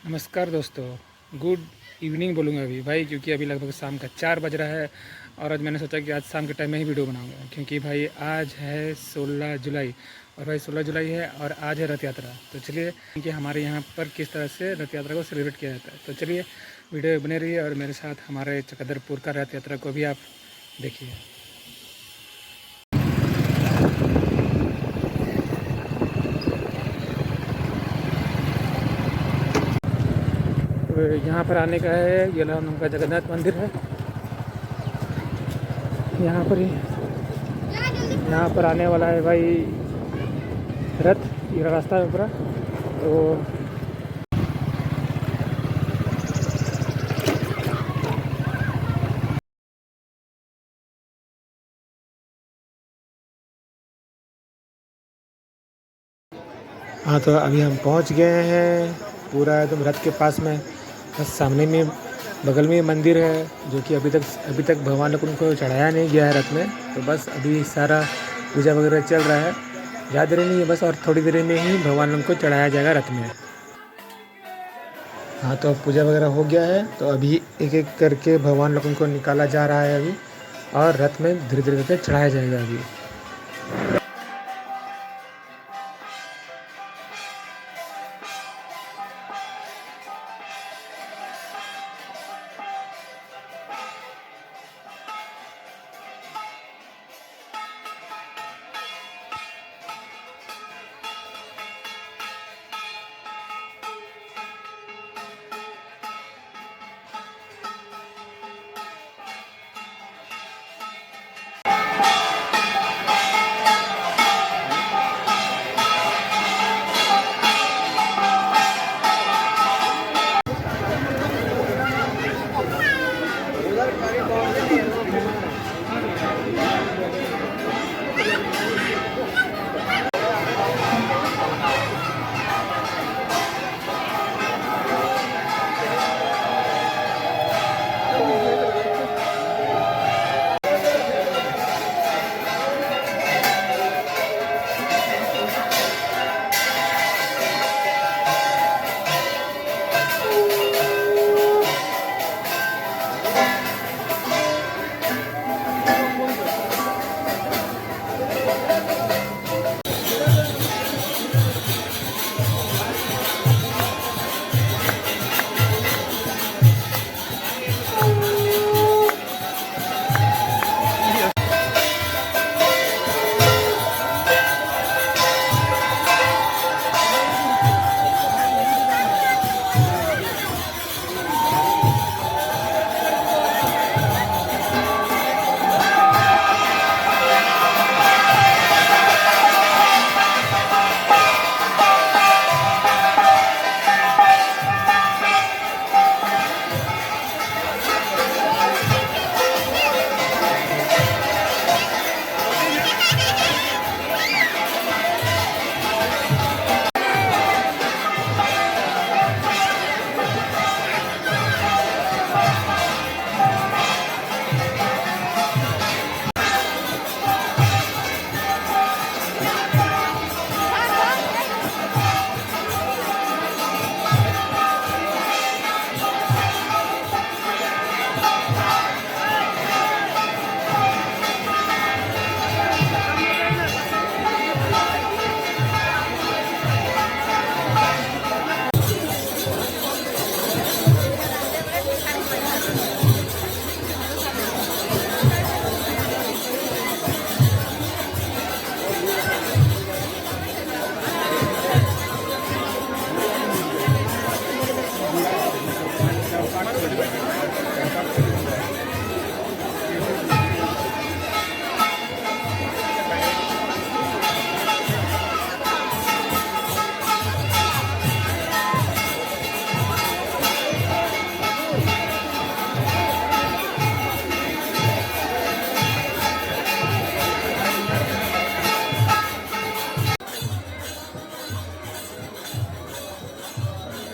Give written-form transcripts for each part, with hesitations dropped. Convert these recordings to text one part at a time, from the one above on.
नमस्कार दोस्तों। Good evening बोलूँगा अभी भाई, क्योंकि अभी लगभग शाम का 4 बज रहा है। और आज मैंने सोचा कि आज शाम के टाइम में ही वीडियो बनाऊंगा, क्योंकि भाई आज है 16 जुलाई। और भाई 16 जुलाई है और आज है रथ यात्रा। तो चलिए कि हमारे यहाँ पर किस तरह से रथ यात्रा को सेलिब्रेट किया जाता है, तो चलिए वीडियो बने रहिए और मेरे साथ हमारे चकदरपुर का रथ यात्रा को भी आप देखिए। तो यहाँ पर आने का है, ये नाम का जगन्नाथ मंदिर है। यहाँ पर यहाँ पर आने वाला है भाई रथ, ये रास्ता है पूरा। तो हाँ, तो अभी हम पहुँच गए हैं पूरा एकदम रथ के पास में। बस सामने में बगल में मंदिर है, जो कि अभी तक भगवान को उनको चढ़ाया नहीं गया है रथ में। तो बस अभी सारा पूजा वगैरह चल रहा है। ज़्यादा देर नहीं है, बस और थोड़ी देर में ही भगवान उनको चढ़ाया जाएगा रथ में। हाँ, तो पूजा वगैरह हो गया है, तो अभी एक एक करके भगवान लोगों को निकाला जा रहा है अभी, और रथ में धीरे धीरे करके चढ़ाया जाएगा अभी।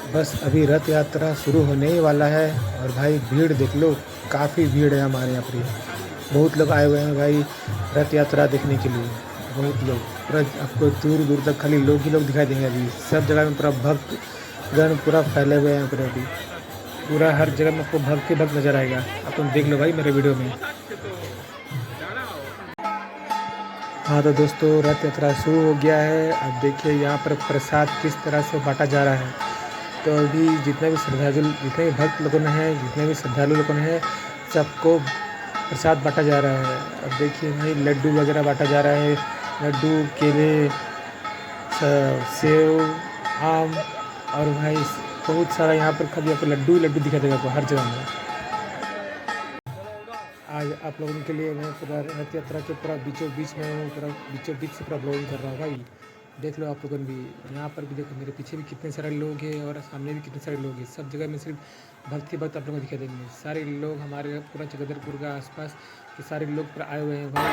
बस अभी रथ यात्रा शुरू होने ही वाला है। और भाई भीड़ देख लो, काफ़ी भीड़ है हमारे यहाँ पर। बहुत लोग आए हुए हैं भाई रथ यात्रा देखने के लिए। बहुत लोग, पूरा आपको दूर दूर तक खाली लोग ही लोग दिखाई देंगे। अभी सब जगह में पूरा गन पूरा फैले हुए हैं यहाँ पर अभी। पूरा हर जगह में आपको भक्त ही भक्त नजर आएगा। आप तुम देख लो भाई मेरे वीडियो में। हाँ तो दोस्तों, रथ यात्रा शुरू हो गया है। अब देखिए यहाँ पर प्रसाद किस तरह से बांटा जा रहा है। तो अभी जितने भी भक्त लोगों ने हैं, जितने भी श्रद्धालु लोगों ने हैं, सबको प्रसाद बांटा जा रहा है। अब देखिए भाई लड्डू वगैरह बांटा जा रहा है। लड्डू, केले, सेव, आम और भाई बहुत सारा यहाँ पर खाली आपको लड्डू ही लड्डू दिखा देगा आपको हर जगह में। आज आप लोगों के लिए मैं पूरा रथ यात्रा के पूरा बीचों बीच में हूँ, पूरा बीचों बीच से पूरा ब्लॉगिंग कर रहा हूँ भाई। देख लो आप लोगों भी, यहाँ पर भी देखो मेरे पीछे भी कितने सारे लोग हैं और सामने भी कितने सारे लोग हैं। सब जगह में सिर्फ भक्त ही भक्त आप लोगों को दिखा देंगे। सारे लोग हमारे पूरा चकधरपुर का आसपास के सारे लोग पूरा आए हुए हैं भाई।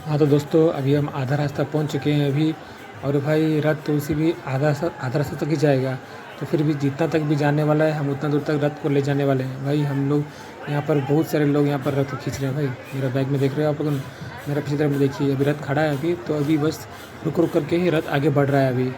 हाँ तो दोस्तों, अभी हम आधा रास्ता पहुंच चुके हैं अभी। और भाई रथ तो उसी भी आधा रास्ता तक ही जाएगा। तो फिर भी जितना तक भी जाने वाला है हम उतना दूर तक रथ को ले जाने वाले हैं भाई। हम लोग यहाँ पर बहुत सारे लोग यहाँ पर रथ को खींच रहे हैं भाई। मेरा बैग में देख रहे हो आप लोग, मेरा पिछली तरफ में देखिए अभी रथ खड़ा है अभी। तो अभी बस रुक रुक करके ही रथ आगे बढ़ रहा है अभी।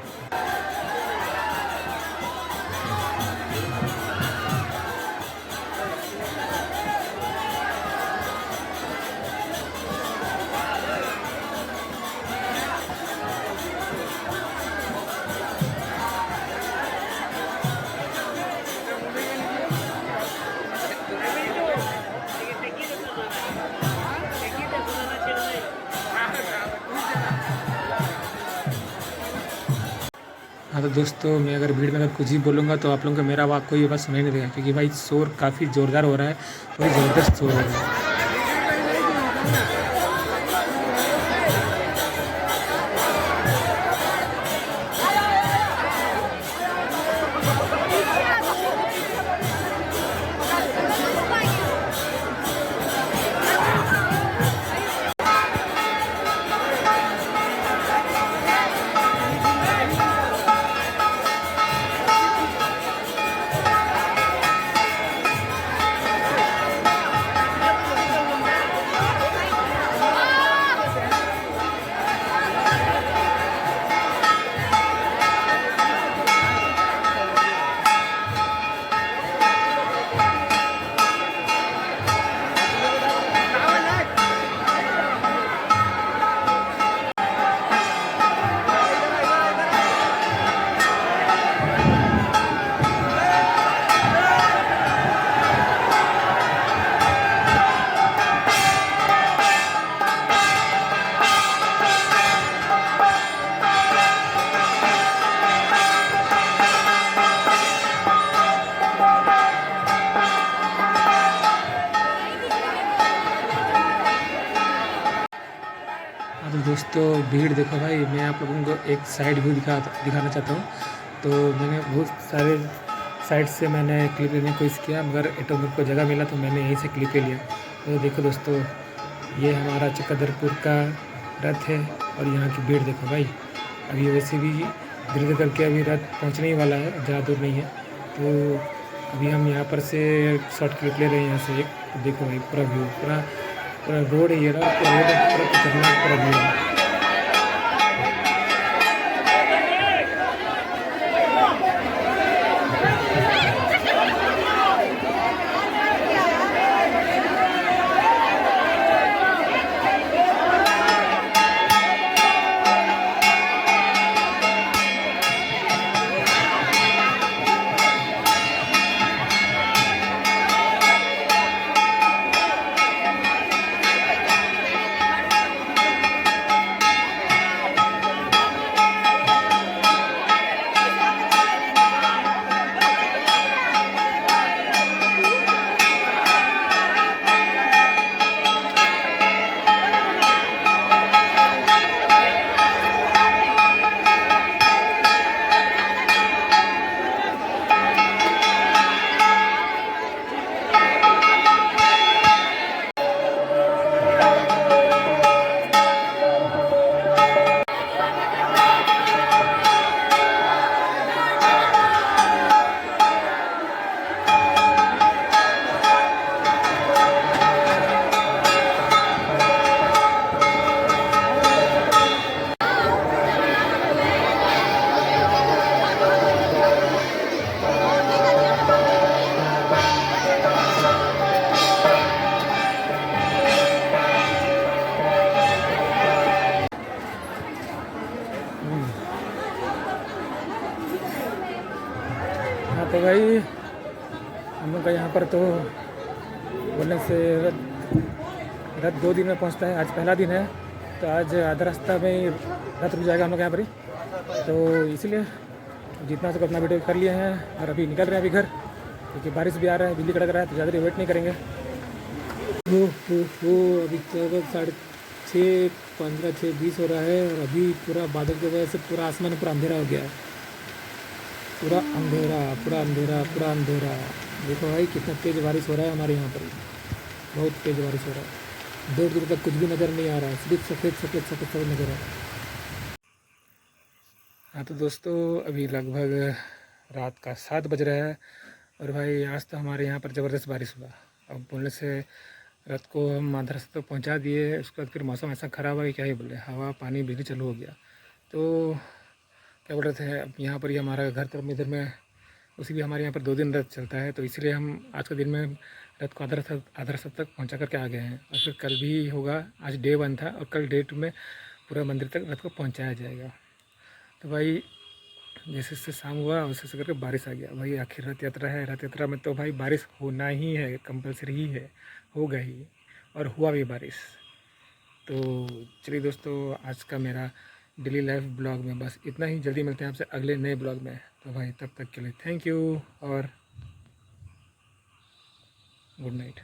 हाँ तो दोस्तों, मैं अगर भीड़ में अगर कुछ ही बोलूँगा तो आप लोगों को मेरा आवाज़ कोई आवाज़ सुनाई नहीं देगा, क्योंकि भाई शोर काफ़ी ज़ोरदार हो रहा है, थोड़ी ज़बरदस्त शोर हो रहा है। हाँ तो दोस्तों भीड़ देखो भाई, मैं आप लोगों को एक साइड व्यू दिखाना चाहता हूँ। तो मैंने बहुत सारे साइड से मैंने क्लिप लेने की कोशिश किया, मगर एटो मेरे को जगह मिला तो मैंने यहीं से क्लिप ले लिया। तो देखो दोस्तों, ये हमारा चक्रधरपुर का रथ है और यहाँ की भीड़ देखो भाई। अभी वैसे भी धीरे धीरे करके अभी रथ पहुँचने ही वाला है, ज़्यादा दूर नहीं है। तो अभी हम यहाँ पर से शॉर्ट क्लिप ले रहे हैं यहाँ से एक। तो देखो भाई पूरा व्यू, पूरा पूरा रोड है, ये रहा पूरा रोड पूरा खतरनाक पूरा व्यू है। हाँ तो भाई हम लोग का यहाँ पर तो बोलने से रथ 2 दिन में पहुँचता है। आज पहला दिन है, तो आज आधा रास्ता में ही रथ रुक जाएगा हम लोग यहाँ पर ही। तो इसीलिए जितना सब अपना वीडियो कर लिए हैं और अभी निकल रहे हैं अभी घर, क्योंकि बारिश भी आ रहा है, बिजली कड़क रहा है, तो ज़्यादा देर वेट नहीं करेंगे। हो अभी तो 6:15 6:20 हो रहा है और अभी पूरा बादल की वजह से पूरा आसमान पूरा अंधेरा हो गया है। पूरा अंधेरा पूरा अंधेरा पूरा अंधेरा। देखो भाई कितना तेज़ बारिश हो रहा है हमारे यहाँ पर, बहुत तेज़ बारिश हो रहा है। दूर दूर तक कुछ भी नज़र नहीं आ रहा है, सिर्फ सफ़ेद सफ़ेद सफ़ेद सफ़ेद नज़र आ रहा है। हाँ तो दोस्तों अभी लगभग रात का 7 बज रहा है और भाई आज तो हमारे यहाँ पर ज़बरदस्त बारिश हुआ। अब बोलने से रात को हम आधा रास्ते तक पहुँचा दिए, उसके बाद फिर मौसम ऐसा ख़राब है कि क्या ही बोले, हवा पानी बिजली चालू हो गया। तो क्या बोल रहे थे, अब यहाँ पर ही हमारा घर तरफ इधर में उसी भी हमारे यहाँ पर 2 दिन रथ चलता है, तो इसलिए हम आज के दिन में रथ को आधा रास्ता तक पहुँचा करके आ गए हैं। और फिर कल भी होगा, आज डे 1 था और कल डे 2 में पूरा मंदिर तक रथ को पहुँचाया जाएगा। तो भाई जैसे जैसे शाम हुआ वैसे वैसे करके बारिश आ गया। भाई आखिर रथ यात्रा है, रथ यात्रा में तो भाई बारिश होना ही है, कंपलसरी ही है, होगा ही, और हुआ भी बारिश। तो चलिए दोस्तों, आज का मेरा डेली लाइफ ब्लॉग में बस इतना ही। जल्दी मिलते हैं आपसे अगले नए ब्लॉग में। तो भाई तब तक के लिए थैंक यू और गुड नाइट।